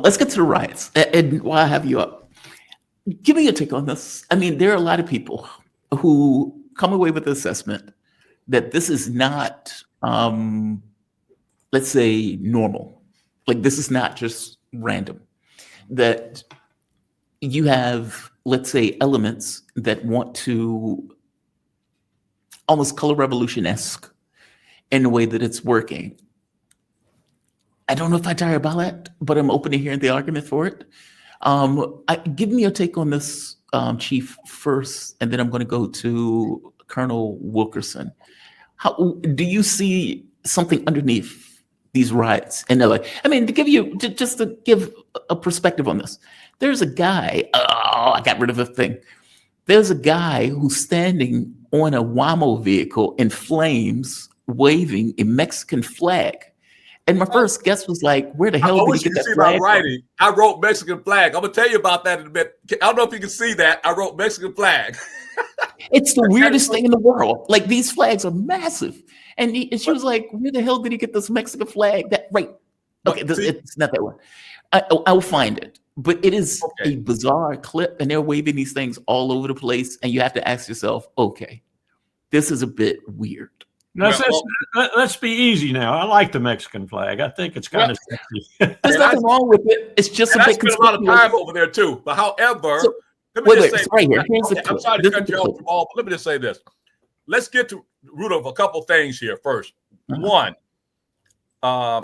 Let's get to the riots. And while I have you up, give me your take on this. I mean, there are a lot of people who come away with the assessment that this is not, let's say, normal. Like, this is not just random. That you have, let's say, elements that want to almost color revolution-esque in the way that it's working. I don't know if I tire about that, but I'm open to hearing the argument for it. Give me your take on this, Chief, first, and then I'm going to go to Colonel Wilkerson. How do you see something underneath these riots in LA? I mean, to give you just to give a perspective on this, there's a guy. Oh, I got rid of the thing. There's a guy who's standing on a Wamo vehicle in flames, waving a Mexican flag. And my first guess was like, where the hell did he get that flag? Writing. I wrote Mexican flag. I'm gonna tell you about that in a bit. I don't know if you can see that. I wrote Mexican flag. It's the weirdest thing in the world. Like, these flags are massive. And she was like, where the hell did he get this Mexican flag? That right. Okay, it's not that one. I'll find it. But it is a bizarre clip, and they're waving these things all over the place. And you have to ask yourself, okay, this is a bit weird. Let's be easy now. I like the Mexican flag. I think it's kind of sexy. There's nothing wrong with it. It's just a bit. I spent a lot of time over there too. But however, let me just say, right here. I'm sorry to cut you off, but let me just say this. Let's get to the root of a couple things here first. One, go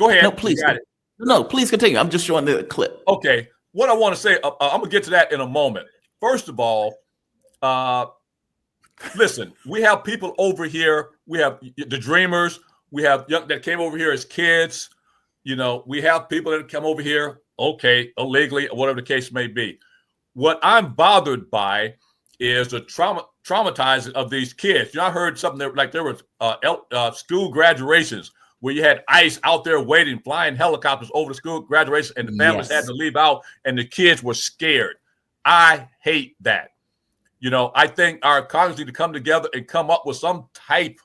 ahead. No, please. No, please continue. I'm just showing the clip. Okay. What I want to say, I'm gonna get to that in a moment. First of all, listen, we have people over here. We have the dreamers. We have young that came over here as kids. You know, we have people that come over here, okay, illegally, or whatever the case may be. What I'm bothered by is the traumatizing of these kids. You know, I heard something there was school graduations where you had ICE out there waiting, flying helicopters over the school graduation, and the families had to leave out, and the kids were scared. I hate that. You know, I think our Congress need to come together and come up with some type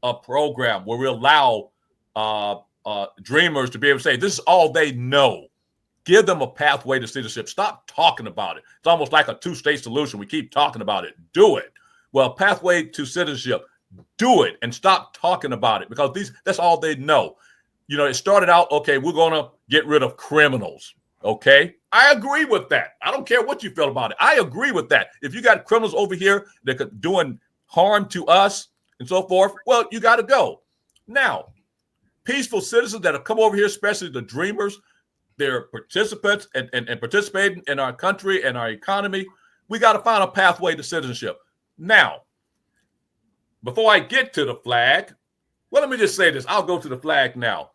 of program where we allow dreamers to be able to say, this is all they know. Give them a pathway to citizenship. Stop talking about it. It's almost like a two-state solution. We keep talking about it. Do it. Well, pathway to citizenship. Do it and stop talking about it, because that's all they know. You know, it started out, okay, we're going to get rid of criminals. Okay, I agree with that. I don't care what you feel about it. I agree with that. If you got criminals over here that are doing harm to us and so forth, well, you got to go. Now, peaceful citizens that have come over here, especially the dreamers, they're participants and participating in our country and our economy. We got to find a pathway to citizenship. Now, before I get to the flag, well, let me just say this. I'll go to the flag now.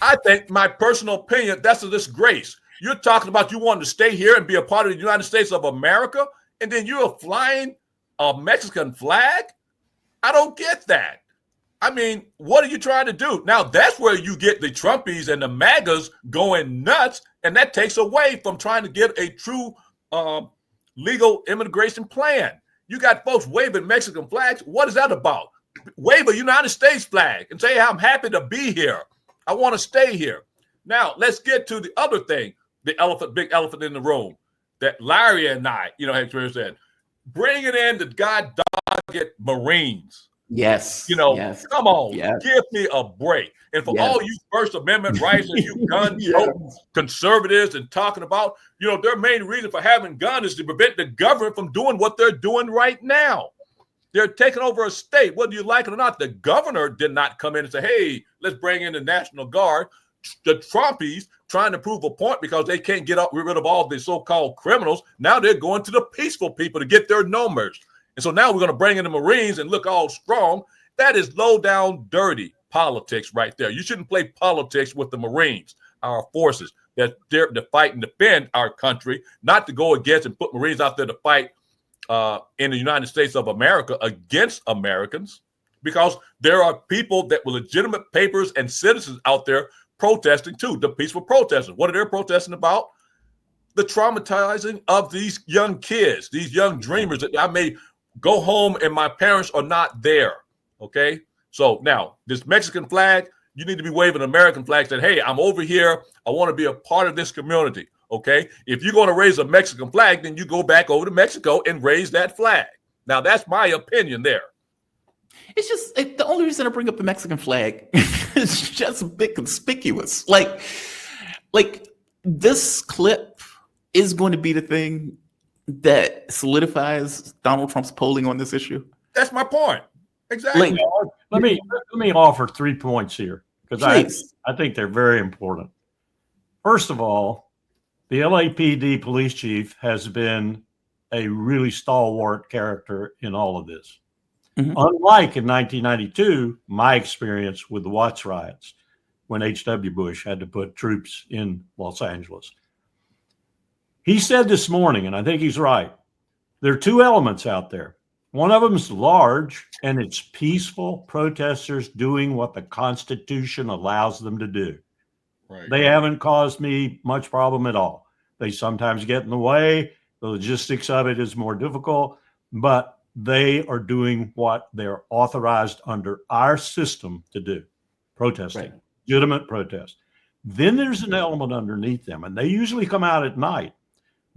I think, my personal opinion, that's a disgrace. You're talking about you wanting to stay here and be a part of the United States of America, and then you're flying a Mexican flag? I don't get that. I mean, what are you trying to do? Now, that's where you get the Trumpies and the MAGAs going nuts, and that takes away from trying to get a true legal immigration plan. You got folks waving Mexican flags. What is that about? Wave a United States flag and say, I'm happy to be here. I want to stay here. Now, let's get to the other thing, the big elephant in the room that Larry and I, have experienced that. Bringing in the God-dogged Marines. Yes. Come on, give me a break. And for all you First Amendment rights and you gun conservatives and talking about, their main reason for having guns is to prevent the government from doing what they're doing right now. They're taking over a state, whether you like it or not. The governor did not come in and say, hey, let's bring in the National Guard. The Trumpies trying to prove a point because they can't get rid of all the so-called criminals. Now they're going to the peaceful people to get their numbers. And so now we're going to bring in the Marines and look all strong. That is low down, dirty politics right there. You shouldn't play politics with the Marines, our forces that they're to fight and defend our country, not to go against and put Marines out there to fight in the United States of America against Americans, because there are people that with legitimate papers and citizens out there protesting too, the peaceful protesters. What are they protesting about? The traumatizing of these young kids, these young dreamers that I may go home and my parents are not there. Okay. So now this Mexican flag, You need to be waving American flags that, hey, I'm over here. I want to be a part of this community. Okay. If you're going to raise a Mexican flag, then you go back over to Mexico and raise that flag. Now, that's my opinion there. It's just the only reason I bring up the Mexican flag is just a bit conspicuous. Like this clip is going to be the thing that solidifies Donald Trump's polling on this issue. That's my point. Exactly. Let me offer 3 points here, because I think they're very important. First of all, the LAPD police chief has been a really stalwart character in all of this. Mm-hmm. Unlike in 1992, my experience with the Watts riots, when H.W. Bush had to put troops in Los Angeles. He said this morning, and I think he's right, there are two elements out there. One of them is large, and it's peaceful protesters doing what the Constitution allows them to do. Right. They haven't caused me much problem at all. They sometimes get in the way. The logistics of it is more difficult, but they are doing what they're authorized under our system to do, protesting, right. Legitimate protest. Then there's an element underneath them, and they usually come out at night.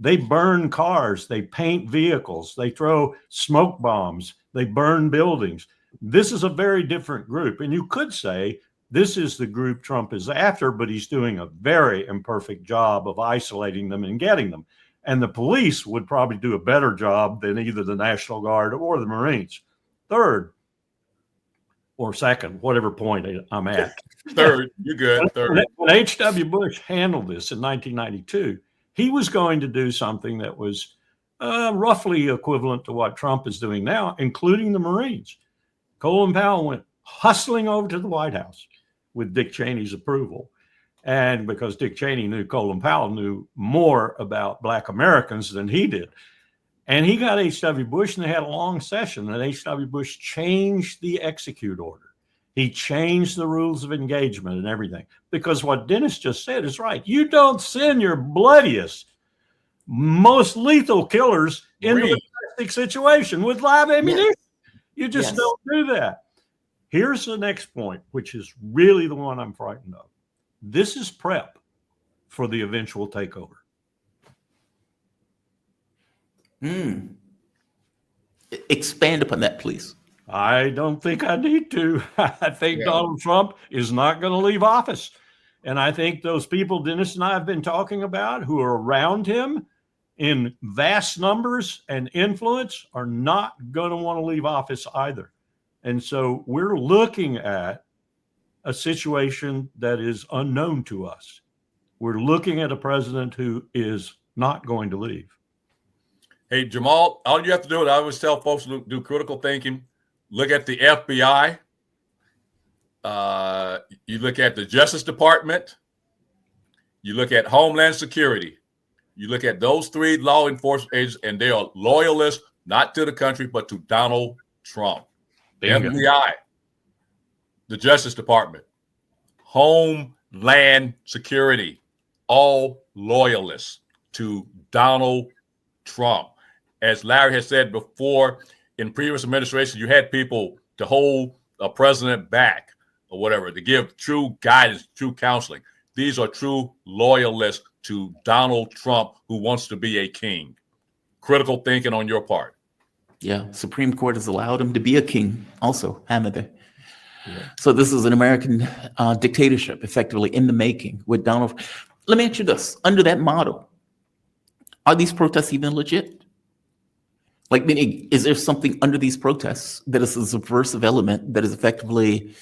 They burn cars, they paint vehicles, they throw smoke bombs, they burn buildings. This is a very different group. And you could say this is the group Trump is after, but he's doing a very imperfect job of isolating them and getting them. And the police would probably do a better job than either the National Guard or the Marines. Third, or second, whatever point I'm at. Third, you're good. Third. When H.W. Bush handled this in 1992, he was going to do something that was roughly equivalent to what Trump is doing now, including the Marines. Colin Powell went hustling over to the White House with Dick Cheney's approval. And because Dick Cheney knew Colin Powell knew more about Black Americans than he did. And he got H.W. Bush, and they had a long session, and H.W. Bush changed the execute order. He changed the rules of engagement and everything, because what Dennis just said is right. You don't send your bloodiest, most lethal killers into a domestic situation with live ammunition. Yes. You just don't do that. Here's the next point, which is really the one I'm frightened of. This is prep for the eventual takeover. Expand upon that, please. I don't think I need to. I think Donald Trump is not going to leave office. And I think those people Dennis and I have been talking about who are around him in vast numbers and influence are not going to want to leave office either. And so we're looking at a situation that is unknown to us. We're looking at a president who is not going to leave. Hey, Jamal, all you have to do, I always tell folks to do critical thinking. Look at the FBI. You look at the Justice Department. You look at Homeland Security. You look at those three law enforcement agents, and they are loyalists, not to the country, but to Donald Trump. The FBI, the Justice Department, Homeland Security, all loyalists to Donald Trump. As Larry has said before, in previous administrations, you had people to hold a president back or whatever, to give true guidance, true counseling. These are true loyalists to Donald Trump, who wants to be a king. Critical thinking on your part. Yeah, Supreme Court has allowed him to be a king also, haven't they? Yeah. So this is an American dictatorship, effectively in the making with Donald. Let me ask you this. Under that model, are these protests even legit? Like, meaning, is there something under these protests that is a subversive element that is effectively,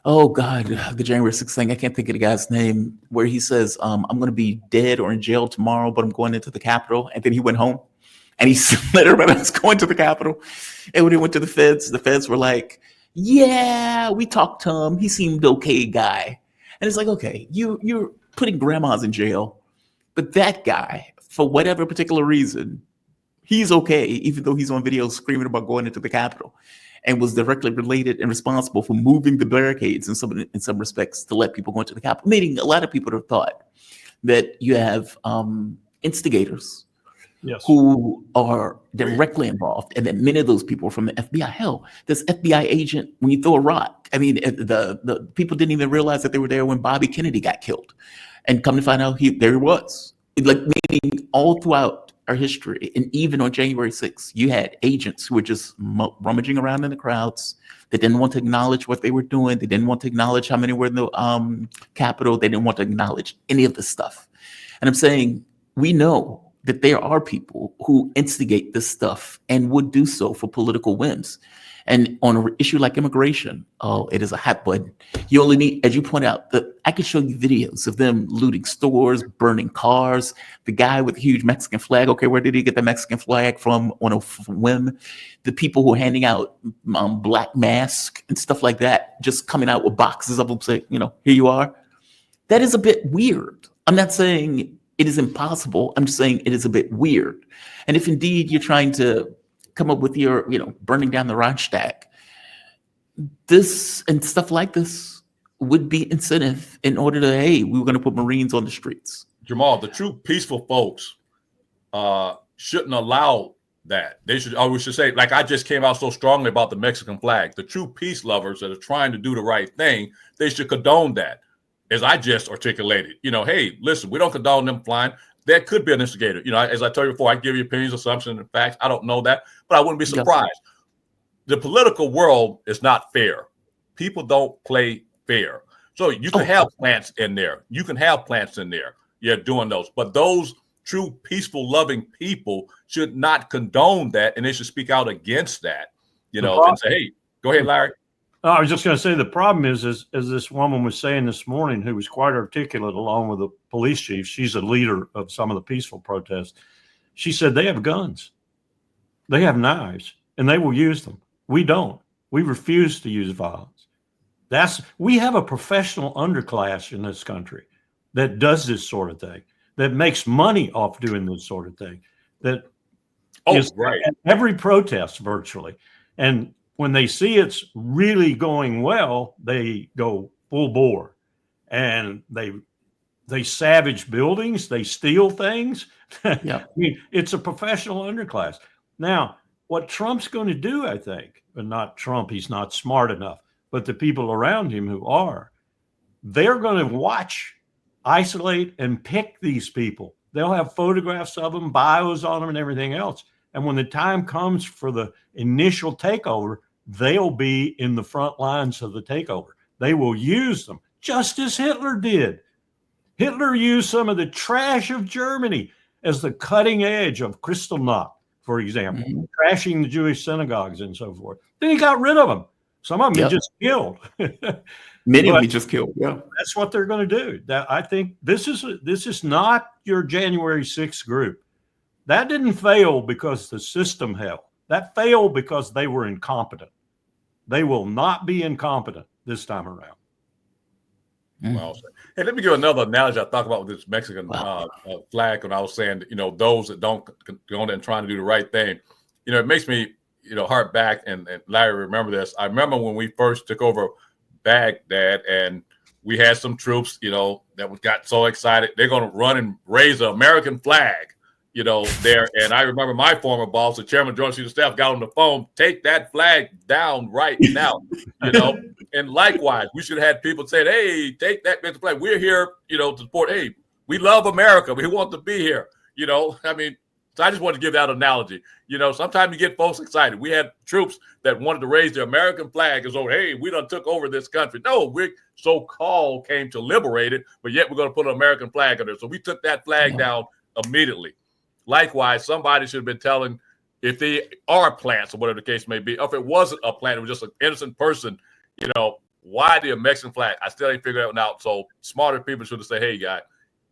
oh God, the January 6th thing, I can't think of the guy's name, where he says, I'm going to be dead or in jail tomorrow, but I'm going into the Capitol. And then he went home and he let everybody else go into the Capitol. And when he went to the feds were like, yeah, we talked to him. He seemed okay guy. And it's like, okay, you're putting grandmas in jail, but that guy, for whatever particular reason, he's okay, even though he's on video screaming about going into the Capitol, and was directly related and responsible for moving the barricades in some respects to let people go into the Capitol. Meaning, a lot of people have thought that you have instigators Yes. who are directly involved, and that many of those people are from the FBI. Hell, this FBI agent, when you throw a rock, I mean, the people didn't even realize that they were there when Bobby Kennedy got killed, and come to find out, there he was. Like, meaning all throughout our history, and even on January 6th, you had agents who were just rummaging around in the crowds. They didn't want to acknowledge what they were doing. They didn't want to acknowledge how many were in the Capitol. They didn't want to acknowledge any of this stuff. And I'm saying, we know that there are people who instigate this stuff and would do so for political whims. And on an issue like immigration, oh, it is a hot button. You only need, as you point out, I could show you videos of them looting stores, burning cars. The guy with the huge Mexican flag, okay, where did he get the Mexican flag from on a whim? The people who are handing out black masks and stuff like that, just coming out with boxes of them, say, here you are. That is a bit weird. I'm not saying it is impossible. I'm just saying it is a bit weird. And if indeed you're trying to come up with your, burning down the Reichstag, this and stuff like this would be incentive in order to, hey, we were going to put Marines on the streets. Jamal, the true peaceful folks shouldn't allow that. They should, or we should say, like I just came out so strongly about the Mexican flag, the true peace lovers that are trying to do the right thing, they should condone that. As I just articulated, hey, listen, we don't condone them flying. There could be an instigator. As I told you before, I give you opinions, assumptions, and facts. I don't know that, but I wouldn't be surprised. The political world is not fair. People don't play fair. So you can have plants in there. Yeah, doing those. But those true, peaceful, loving people should not condone that, and they should speak out against that, and say, hey, go ahead, Larry. I was just going to say the problem is, as this woman was saying this morning, who was quite articulate along with the police chief, she's a leader of some of the peaceful protests. She said they have guns, they have knives, and they will use them. We don't. We refuse to use violence. We have a professional underclass in this country that does this sort of thing, that makes money off doing this sort of thing, that is right at every protest virtually. And when they see it's really going well, they go full bore, and they savage buildings, they steal things. Yeah. I mean, it's a professional underclass. Now, what Trump's going to do, I think, but not Trump, he's not smart enough, but the people around him who are, they're going to watch, isolate, and pick these people. They'll have photographs of them, bios on them, and everything else. And when the time comes for the initial takeover, they'll be in the front lines of the takeover. They will use them, just as Hitler did. Hitler used some of the trash of Germany as the cutting edge of Kristallnacht, for example, trashing the Jewish synagogues and so forth. Then he got rid of them. Some of them he just killed. Many of them he just killed. Yeah, that's what they're going to do. I think this is not your January 6th group. That didn't fail because the system held. That failed because they were incompetent. They will not be incompetent this time around. Well, hey, let me give another analogy I talk about with this Mexican flag. When I was saying, those that don't go on and trying to do the right thing, it makes me, hark back, and Larry, remember this. I remember when we first took over Baghdad, and we had some troops, that got so excited they're going to run and raise the American flag, there. And I remember my former boss, the chairman of Joint Chiefs of Staff, got on the phone, take that flag down right now, And likewise, we should have had people saying, hey, take that flag. We're here, to support. Hey, we love America. We want to be here. So I just wanted to give that analogy. Sometimes you get folks excited. We had troops that wanted to raise the American flag as though, hey, we done took over this country. No, we so-called came to liberate it, but yet we're going to put an American flag on there. So we took that flag down immediately. Likewise, somebody should have been telling, if they are plants or whatever the case may be, or if it wasn't a plant, it was just an innocent person, why the Mexican flag? I still ain't figured that one out. So smarter people should have said, hey, guy,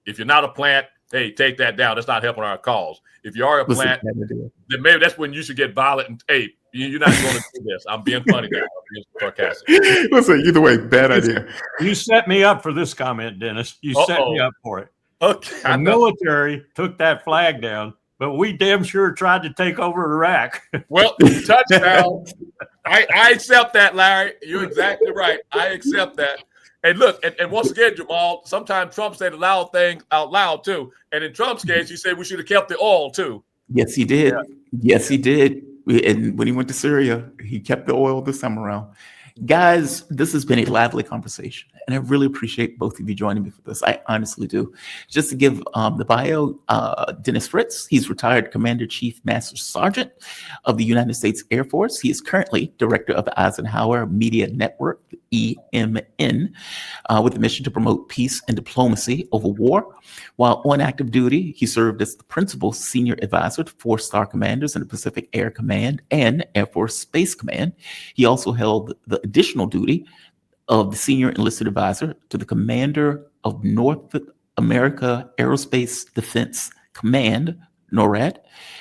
if you're not a plant, hey, take that down. That's not helping our cause. If you are a plant, then maybe that's when you should get violent and, hey, you're not going to do this. I'm being funny there. I'm being sarcastic. Listen, either way, bad idea. You set me up for this comment, Dennis. You set me up for it. Okay. The military took that flag down, but we damn sure tried to take over Iraq. Well, touchdown. I accept that, Larry. You're exactly right. I accept that. And look, and once again, Jamal, sometimes Trump said loud things out loud, too. And in Trump's case, he said we should have kept the oil, too. Yes, he did. Yes, he did. And when he went to Syria, he kept the oil this time around. Guys, this has been a lively conversation, and I really appreciate both of you joining me for this. I honestly do. Just to give the bio, Dennis Fritz, he's retired Commander Chief Master Sergeant of the United States Air Force. He is currently director of the Eisenhower Media Network, EMN, with the mission to promote peace and diplomacy over war. While on active duty, he served as the principal senior advisor to 4-star commanders in the Pacific Air Command and Air Force Space Command. He also held the additional duty of the senior enlisted advisor to the commander of North America Aerospace Defense Command, NORAD,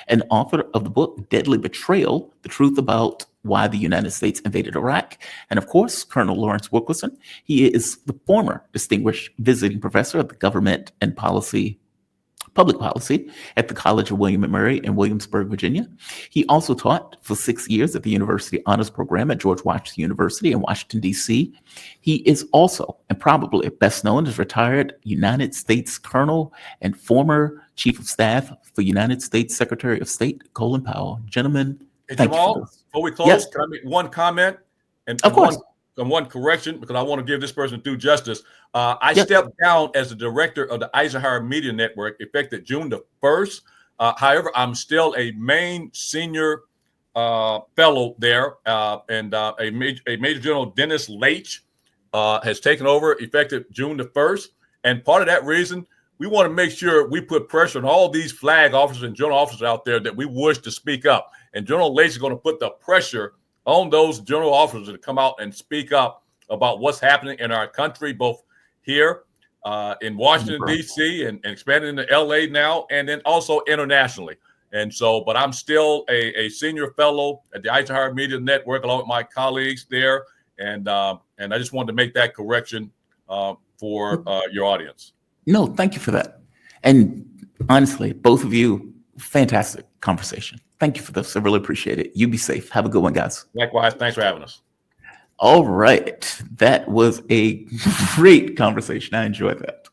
and author of the book Deadly Betrayal, The Truth About Why the United States Invaded Iraq. And of course, Colonel Lawrence Wilkerson. He is the former distinguished visiting professor of the government and public policy at the College of William & Mary in Williamsburg, Virginia. He also taught for 6 years at the University Honors Program at George Washington University in Washington, D.C. He is also, and probably best known as retired United States Colonel and former Chief of Staff for United States Secretary of State Colin Powell. Gentlemen, Hey, thank Jamal, you for this. before we close, Yes. can I make one comment? And Of course. one correction, because I want to give this person due justice. I Yep. stepped down as the director of the Eisenhower Media Network effective June the 1st. However, I'm still a main senior fellow there, and a Major General Dennis Leitch has taken over effective June the 1st. And part of that reason, we want to make sure we put pressure on all these flag officers and general officers out there that we wish to speak up. And General Leitch is going to put the pressure on those general officers to come out and speak up about what's happening in our country, both here in Washington, D.C. and expanding into L.A. now, and then also internationally. And so, but I'm still a senior fellow at the Eisenhower Media Network, along with my colleagues there. And I just wanted to make that correction for your audience. No, thank you for that. And honestly, both of you, fantastic conversation. Thank you for this. I really appreciate it. You be safe. Have a good one, guys. Likewise, thanks for having us. All right. That was a great conversation. I enjoyed that.